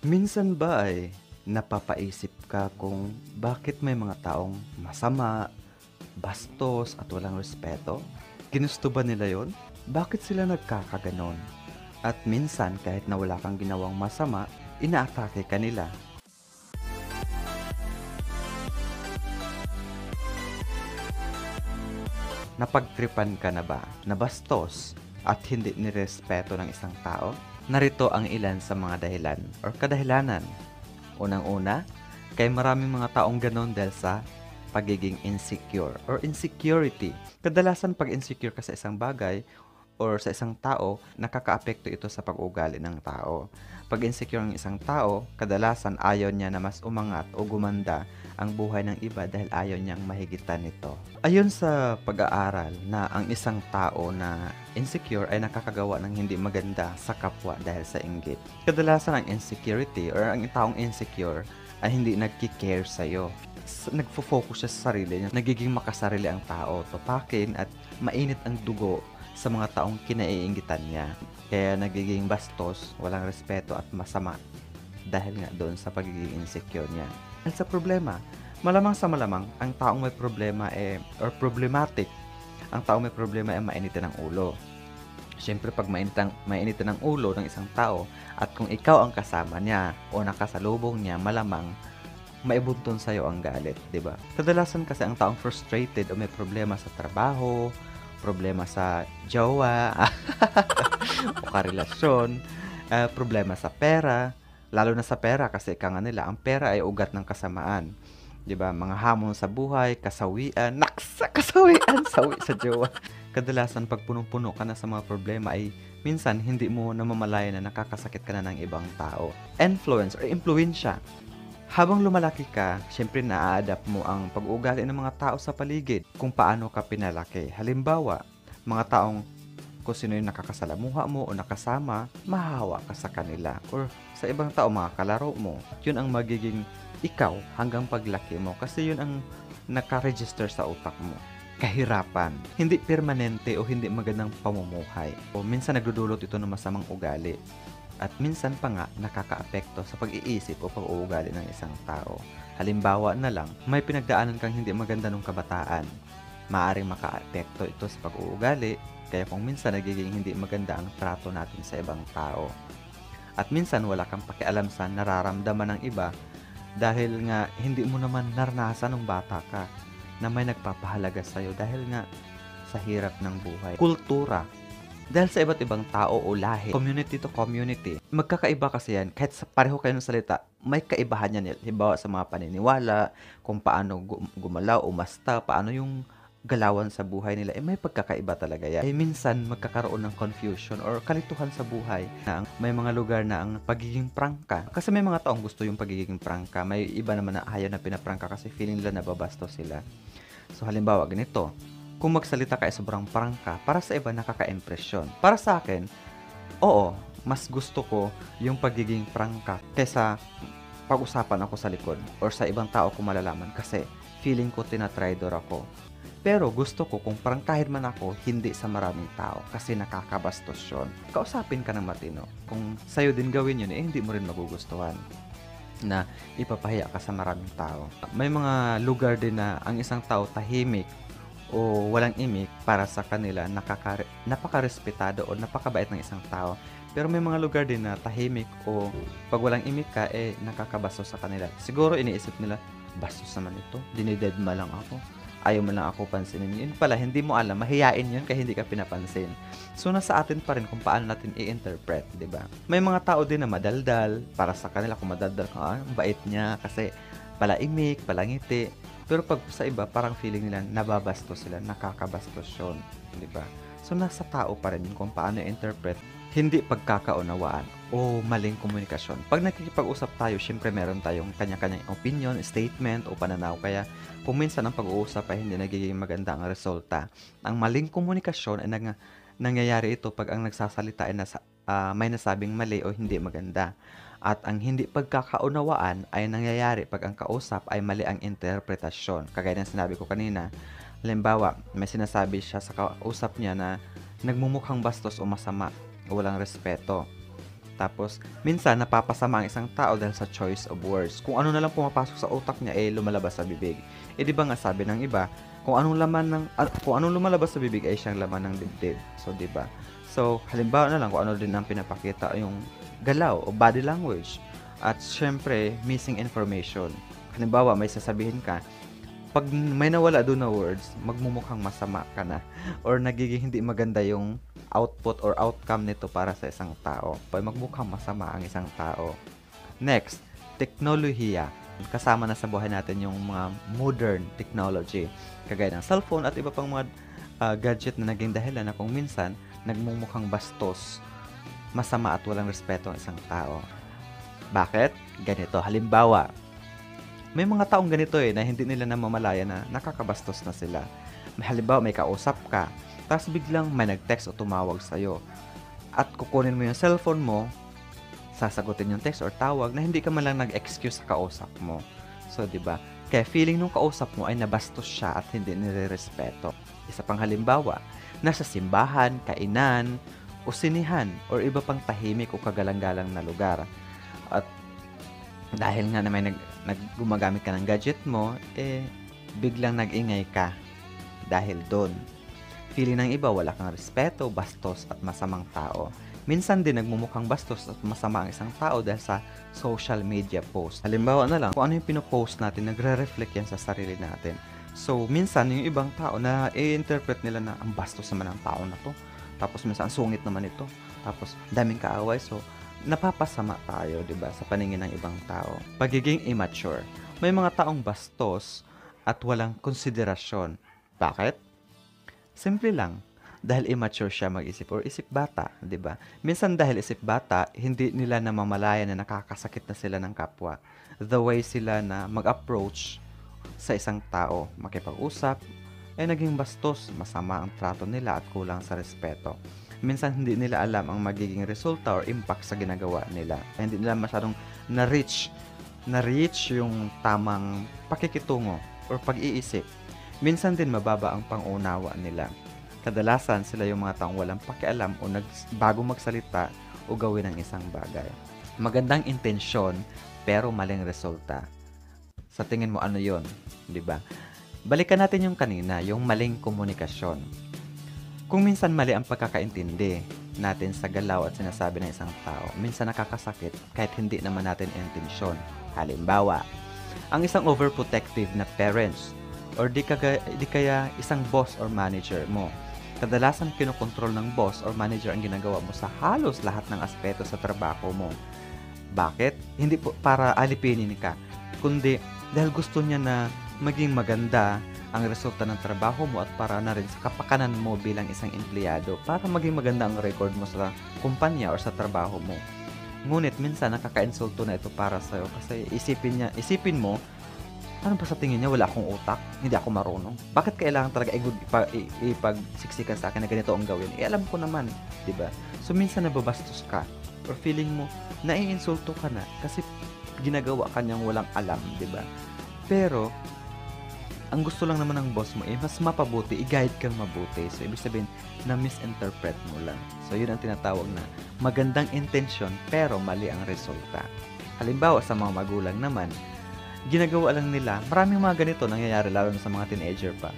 Minsan ba ay napapaisip ka kung bakit may mga taong masama, bastos at walang respeto? Ginusto ba nila yon? Bakit sila nagkakaganon? At minsan kahit na wala kang ginawang masama, inaatake ka nila. Napagtripan ka na ba na bastos at hindi nirespeto ng isang tao? Narito ang ilan sa mga dahilan or kadahilanan. Unang-una, kay maraming mga taong ganon dahil sa pagiging insecure or insecurity. Kadalasan pag insecure ka sa isang bagay or sa isang tao, nakakaapekto ito sa pag-uugali ng tao. Pag insecure ng isang tao, kadalasan ayaw niya na mas umangat o gumanda ang buhay ng iba dahil ayaw niyang mahigitan nito. Ayon sa pag-aaral na ang isang tao na insecure ay nakakagawa ng hindi maganda sa kapwa dahil sa inggit. Kadalasan ang insecurity or ang taong insecure ay hindi nagki-care sa'yo. Nagfo-focus siya sa sarili niya. Nagiging makasarili ang tao, tupakin at mainit ang dugo sa mga taong kinaiinggitan niya. Kaya nagiging bastos, walang respeto at masama dahil nga doon sa pagiging insecure niya. At sa problema, malamang sa malamang, ang taong may problema or problematic, ang taong may problema ay mainitin ng ulo. Siyempre, pag mainitin ng ulo ng isang tao at kung ikaw ang kasama niya o nakasalubong niya, malamang maibuntun sa'yo ang galit, di ba? Kadalasan kasi ang taong frustrated o may problema sa trabaho, problema sa jowa, o karelasyon, problema sa pera, lalo na sa pera kasi ika nga nila, ang pera ay ugat ng kasamaan. 'Di ba? Mga hamon sa buhay, kasawian, naksa kasawian, sawi sa jowa. Kadalasan pag punong-puno ka na sa mga problema ay minsan hindi mo namamalayan na nakakasakit ka na ng ibang tao. Influence or impluwensya. Habang lumalaki ka, syempre naa-adapt mo ang pag-uugali ng mga tao sa paligid kung paano ka pinalaki. Halimbawa, mga taong kung sino yung nakakasalamuha mo o nakasama, mahahawa ka sa kanila. Or sa ibang tao, mga kalaro mo. Yun ang magiging ikaw hanggang paglaki mo kasi yun ang nakaregister sa utak mo. Kahirapan, hindi permanente o hindi magandang pamumuhay. O minsan nagdudulot ito ng masamang ugali. At minsan pa nga nakakaapekto sa pag-iisip o pag-uugali ng isang tao. Halimbawa na lang, may pinagdaanan kang hindi maganda nung kabataan. Maaring makaapekto ito sa pag-uugali, kaya kung minsan nagiging hindi maganda ang trato natin sa ibang tao. At minsan wala kang pakialam sa nararamdaman ng iba dahil nga hindi mo naman naranasan nung bata ka na may nagpapahalaga sa'yo dahil nga sa hirap ng buhay. Kultura. Dahil sa iba't ibang tao o lahi, community to community, magkakaiba kasi yan. Kahit pareho kayo ng salita, may kaibahan yan. Halimbawa sa mga paniniwala, kung paano gumalaw, umasta, paano yung galawan sa buhay nila, may pagkakaiba talaga yan. Minsan magkakaroon ng confusion or kalituhan sa buhay na may mga lugar na ang pagiging prangka. Kasi may mga taong gusto yung pagiging prangka. May iba naman na ayaw na pinaprangka kasi feeling nila nababasto sila. So halimbawa ganito, kung magsalita ka ay sobrang prangka, para sa iba nakaka-impresyon. Para sa akin, oo, mas gusto ko yung pagiging prangka kaysa pag-usapan ako sa likod or sa ibang tao ko malalaman kasi feeling ko tinatridor ako. Pero gusto ko kung prangkahin man ako, hindi sa maraming tao kasi nakakabastos yun. Kausapin ka ng matino. Kung sa'yo din gawin yun, hindi mo rin magugustuhan na ipapahiya ka sa maraming tao. May mga lugar din na ang isang tao tahimik o walang imik para sa kanila napakarespetado o napakabait ng isang tao. Pero may mga lugar din na tahimik o pag walang imik ka, nakakabasto sa kanila. Siguro iniisip nila, bastos naman ito, dinidedma lang ako, ayaw mo lang ako pansinin. Yun pala, hindi mo alam, mahiyain yun kaya hindi ka pinapansin. So nasa atin pa rin kung paano natin i-interpret, di ba? May mga tao din na madaldal, para sa kanila kung madaldal ka, ang bait niya kasi palaimik, palangiti. Pero pag sa iba, parang feeling nila nababastos sila, nakakabastos yun, di ba? So nasa tao pa rin kung paano i-interpret, hindi pagkakaunawaan o maling komunikasyon. Pag nakikipag-usap tayo, syempre meron tayong kanya-kanyang opinion, statement o pananaw. Kaya kung minsan ang pag-uusap ay hindi nagiging maganda ang resulta. Ang maling komunikasyon ay nangyayari ito pag ang nagsasalita ay may nasabing mali o hindi maganda. At ang hindi pagkakaunawaan ay nangyayari pag ang kausap ay mali ang interpretasyon. Kagaya ng sinabi ko kanina, halimbawa, may sinasabi siya sa kausap niya na nagmumukhang bastos o masama o walang respeto. Tapos minsan napapasama ang isang tao dahil sa choice of words. Kung ano na lang pumapasok sa utak niya, lumalabas sa bibig. 'Di ba nga sabi ng iba, kung anong lumalabas sa bibig ay siyang laman ng dibdib. So 'di ba? So halimbawa na lang kung ano din ang pinapakita yung galaw o body language. At siyempre, missing information. Halimbawa, may sasabihin ka, pag may nawala doon na words, magmumukhang masama ka na or nagiging hindi maganda yung output or outcome nito para sa isang tao. Pag magmukhang masama ang isang tao. Next, teknolohiya. Kasama na sa buhay natin yung mga modern technology, kagaya ng cellphone at iba pang mga gadget na naging dahilan na kung minsan nagmumukhang bastos, masama at walang respeto ang isang tao. Bakit? Ganito, halimbawa, may mga taong ganito na hindi nila namamalaya na nakakabastos na sila. Halimbawa, may kausap ka, tapos biglang may nag-text o tumawag sa'yo. At kukunin mo yung cellphone mo, sasagutin yung text or tawag na hindi ka man lang nag-excuse sa kausap mo. So, di ba? Kaya feeling nung kausap mo ay nabastos siya at hindi nire-respeto. Isa pang halimbawa, nasa simbahan, kainan, o sinihan, or iba pang tahimik o kagalang-galang na lugar. At dahil nga na may gumagamit ka ng gadget mo, biglang nag-ingay ka dahil doon. Feeling ng iba, wala kang respeto, bastos at masamang tao. Minsan din nagmumukhang bastos at masama ang isang tao dahil sa social media post. Halimbawa na lang, kung ano yung pinopost natin, nagre-reflect yan sa sarili natin. So, minsan yung ibang tao na i-interpret nila na ang bastos naman ng tao na to. Tapos minsan, ang sungit naman ito. Tapos, daming kaaway. So, napapasama tayo, 'di ba, sa paningin ng ibang tao. Pagiging immature. May mga taong bastos at walang konsiderasyon. Bakit? Simple lang. Dahil immature siya mag-isip or isip bata, 'di ba? Minsan dahil isip bata, hindi nila namamalayan na nakakasakit na sila ng kapwa. The way sila na mag-approach sa isang tao, makipag-usap, ay naging bastos, masama ang trato nila at kulang sa respeto. Minsan hindi nila alam ang magiging resulta or impact sa ginagawa nila. Hindi nila masyadong na-reach yung tamang pakikitungo or pag-iisip. Minsan din mababa ang pangunawa nila. Kadalasan sila yung mga taong walang pakialam o bago magsalita o gawin ang isang bagay. Magandang intensyon pero maling resulta. Sa tingin mo ano 'yon, 'di ba? Balikan natin yung kanina, yung maling komunikasyon. Kung minsan mali ang pagkakaintindi natin sa galaw at sinasabi ng isang tao, minsan nakakasakit kahit hindi naman natin intensyon. Halimbawa, ang isang overprotective na parents or di kaya isang boss or manager mo. Kadalasan kinokontrol ng boss or manager ang ginagawa mo sa halos lahat ng aspeto sa trabaho mo. Bakit? Hindi po para alipinin ka, kundi dahil gusto niya na maging maganda ang resulta ng trabaho mo at para na rin sa kapakanan mo bilang isang empleyado para maging maganda ang record mo sa kumpanya or sa trabaho mo. Ngunit minsan nakaka-insulto na ito para sa'yo kasi isipin mo, ano ba sa tingin niya, wala akong utak, hindi ako marunong. Bakit kailangan talaga ipagsiksikan sa akin na ganito ang gawin? Alam ko naman, di ba? So minsan nababastos ka or feeling mo naiinsulto ka na kasi ginagawa ka niyang walang alam, di ba? Pero ang gusto lang naman ng boss mo mas mapabuti, i-guide kang mabuti. So, ibig sabihin, na-misinterpret mo lang. So, yun ang tinatawag na magandang intensyon pero mali ang resulta. Halimbawa, sa mga magulang naman, ginagawa lang nila, maraming mga ganito nangyayari lalo na sa mga teenager pa.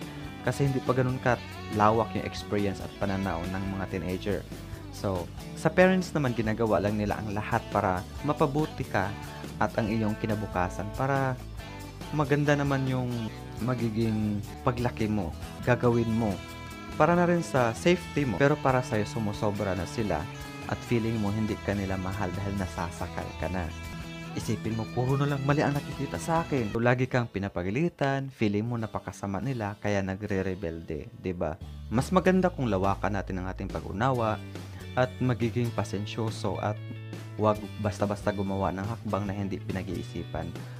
Kasi hindi pa ganun lawak yung experience at pananaw ng mga teenager. So, sa parents naman, ginagawa lang nila ang lahat para mapabuti ka at ang iyong kinabukasan para maganda naman yung magiging paglaki mo, gagawin mo. Para na rin sa safety mo, pero para sa'yo sumusobra na sila at feeling mo hindi ka nila mahal dahil nasasakal ka na. Isipin mo, puro na lang mali ang nakikita sa akin. So, lagi kang pinapagalitan, feeling mo napakasama nila, kaya nagre-rebelde, 'di ba? Mas maganda kung lawakan natin ang ating pag-unawa at magiging pasensyoso at huwag basta-basta gumawa ng hakbang na hindi pinag-iisipan.